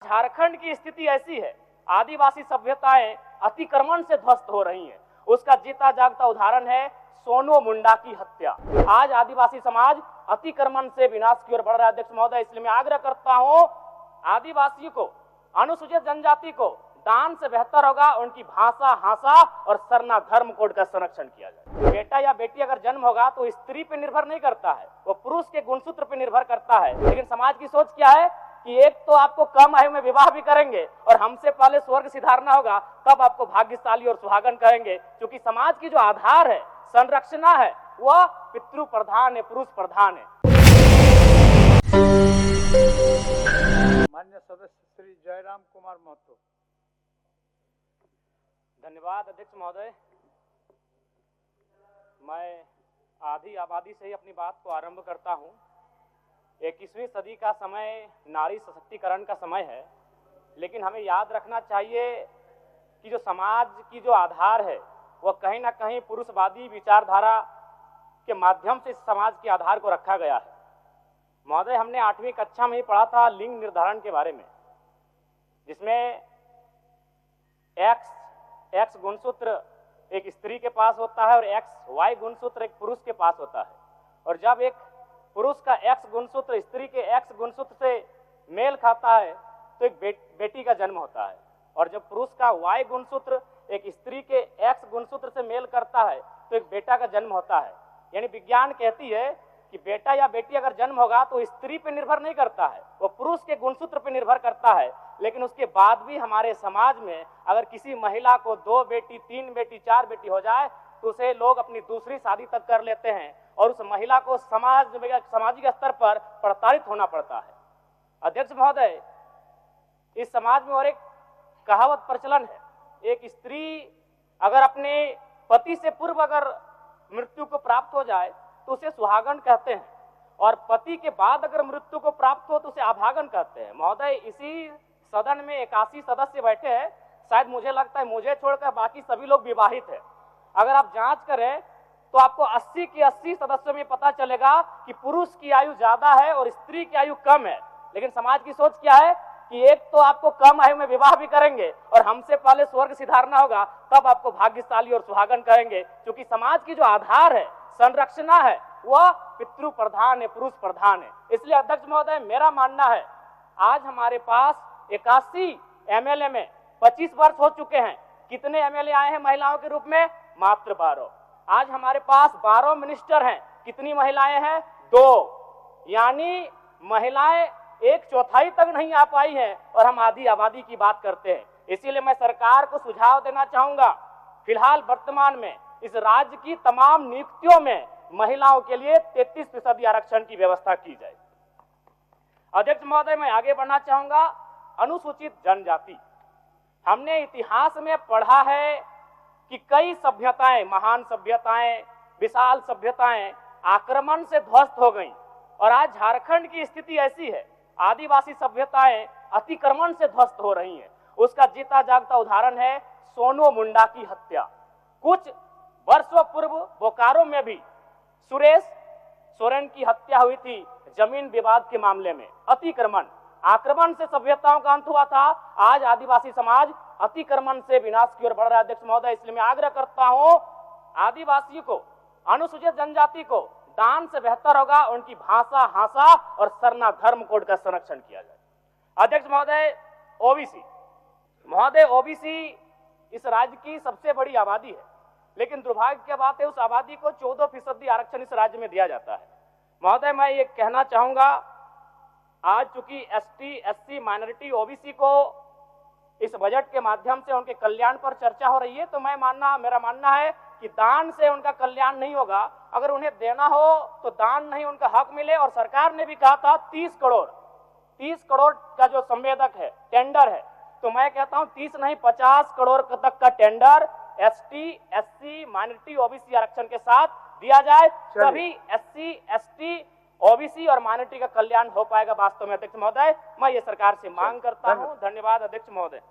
झारखंड की स्थिति ऐसी है, आदिवासी सभ्यताएं अतिक्रमण से ध्वस्त हो रही हैं। उसका जीता जागता उदाहरण है सोनो मुंडा की हत्या। आज आदिवासी समाज अतिक्रमण से विनाश की ओर बढ़ रहा है। अध्यक्ष महोदय, इसलिए मैं आग्रह करता हूं, आदिवासियों को, अनुसूचित जनजाति को दान से बेहतर होगा उनकी भाषा, हासा और सरना धर्म कोड का संरक्षण किया जाए। बेटा या बेटी अगर जन्म होगा तो स्त्री पे निर्भर नहीं करता है, वो पुरुष के गुणसूत्र पे निर्भर करता है। लेकिन समाज की सोच क्या है कि एक तो आपको कम आयु में विवाह भी करेंगे और हमसे पहले स्वर्ग सिधारना होगा, तब आपको भाग्यशाली और सुहागन कहेंगे। क्योंकि समाज की जो आधार है, संरचना है, वह पितृ प्रधान है, पुरुष प्रधान है। माननीय सदस्य श्री जयराम कुमार महतो। धन्यवाद अध्यक्ष महोदय। मैं आधी आबादी से ही अपनी बात को आरंभ करता हूं। 21वीं सदी का समय नारी सशक्तिकरण का समय है, लेकिन हमें याद रखना चाहिए कि जो समाज की जो आधार है वह कहीं ना कहीं पुरुषवादी विचारधारा के माध्यम से इस समाज के आधार को रखा गया है। महोदय, हमने 8वीं कक्षा में ही पढ़ा था लिंग निर्धारण के बारे में, जिसमें एक्स गुणसूत्र एक स्त्री के पास होता है और XY गुणसूत्र एक पुरुष के पास होता है। और जब एक पुरुष का X गुणसूत्र स्त्री के X गुणसूत्र से मेल खाता है तो एक बेटी का जन्म होता है, और जब पुरुष का Y गुणसूत्र एक स्त्री के X गुणसूत्र से मेल करता है तो एक बेटा का जन्म होता है। यानी विज्ञान कहती है कि बेटा या बेटी अगर जन्म होगा तो स्त्री पे निर्भर नहीं करता है, वो पुरुष के गुणसूत्र पे निर्भर करता है। लेकिन उसके बाद भी हमारे समाज में अगर किसी महिला को 2 बेटी, 3 बेटी, 4 बेटी हो जाए तो उसे लोग अपनी दूसरी शादी तक कर लेते हैं और उस महिला को सामाजिक स्तर पर प्रताड़ित होना पड़ता है। अध्यक्ष महोदय, इस समाज में और एक कहावत प्रचलन है, एक स्त्री अगर अपने पति से पूर्व अगर मृत्यु को प्राप्त हो जाए तो उसे सुहागन कहते हैं, और पति के बाद अगर मृत्यु को प्राप्त हो तो उसे अभागन कहते हैं। महोदय, इसी सदन में 81 सदस्य बैठे हैं, शायद मुझे लगता है मुझे छोड़कर बाकी सभी लोग विवाहित हैं। अगर आप जांच करें तो आपको 80 के 80 सदस्यों में पता चलेगा कि पुरुष की आयु ज्यादा है और स्त्री की आयु कम है। लेकिन समाज की सोच क्या है कि एक तो आपको कम आयु में विवाह भी करेंगे और हमसे पहले स्वर्ग सिधारना होगा, तब आपको भाग्यशाली और सुहागन कहेंगे। क्योंकि समाज की जो आधार है, संरचना है, वह पितृ प्रधान है, पुरुष प्रधान है। इसलिए अध्यक्ष महोदय, मेरा मानना है आज हमारे पास 81 MLA में 25 वर्ष हो चुके हैं। कितने MLA आए हैं महिलाओं के रूप में? मात्र 12। आज हमारे पास 12 मिनिस्टर हैं। कितनी महिलाएं हैं? 2। यानी महिलाएं 1/4 तक नहीं आ पाई हैं और हम आधी आबादी की बात करते हैं। इसीलिए मैं सरकार को सुझाव देना चाहूंगा, फिलहाल वर्तमान में इस राज्य की तमाम नियुक्तियों में महिलाओं के लिए 33% आरक्षण की व्यवस्था की जाए। अध्यक्ष महोदय, मैं आगे बढ़ना चाहूंगा। अनुसूचित जनजाति, हमने इतिहास में पढ़ा है कि कई सभ्यताएं, महान सभ्यताएं, विशाल सभ्यताएं आक्रमण से ध्वस्त हो गईं, और आज झारखंड की स्थिति ऐसी है, आदिवासी सभ्यताएं अतिक्रमण से ध्वस्त हो रही हैं। उसका जीता जागता उदाहरण है सोनो मुंडा की हत्या। कुछ वर्षों पूर्व बोकारो में भी सुरेश सोरेन की हत्या हुई थी, जमीन विवाद के मामले में। अतिक्रमण, आक्रमण से सभ्यताओं का अंत हुआ था। आज आदिवासी समाज अतिक्रमण से विनाश की ओर बढ़ रहा है। अध्यक्ष महोदय, इसलिए मैं आग्रह करता हूं, आदिवासियों को, अनुसूचित जनजाति को दान से बेहतर होगा उनकी भाषा, हासा और सरना धर्म कोड का संरक्षण किया जाए। अध्यक्ष महोदय, ओबीसी, महोदय ओबीसी इस राज्य की सबसे बड़ी आबादी है, लेकिन दुर्भाग्य की बात है उस आबादी को 14% आरक्षण इस राज्य में दिया जाता है। महोदय, मैं ये कहना चाहूंगा, आज चूंकि ST, SC, माइनॉरिटी, ओबीसी को इस बजट के माध्यम से उनके कल्याण पर चर्चा हो रही है, तो मेरा मानना है कि दान से उनका कल्याण नहीं होगा। अगर उन्हें देना हो तो दान नहीं, उनका हक मिले। और सरकार ने भी कहा था 30 करोड़ का जो संवेदक है, टेंडर है, तो मैं कहता हूं 30 नहीं 50 करोड़ तक का tender ST, SC, minority, OBC आरक्षण के साथ दिया जाए, तभी SC, ST, ओबीसी और माइनॉरिटी का कल्याण हो पाएगा वास्तव में। अध्यक्ष महोदय, मैं ये सरकार से मांग करता हूं। धन्यवाद अध्यक्ष महोदय।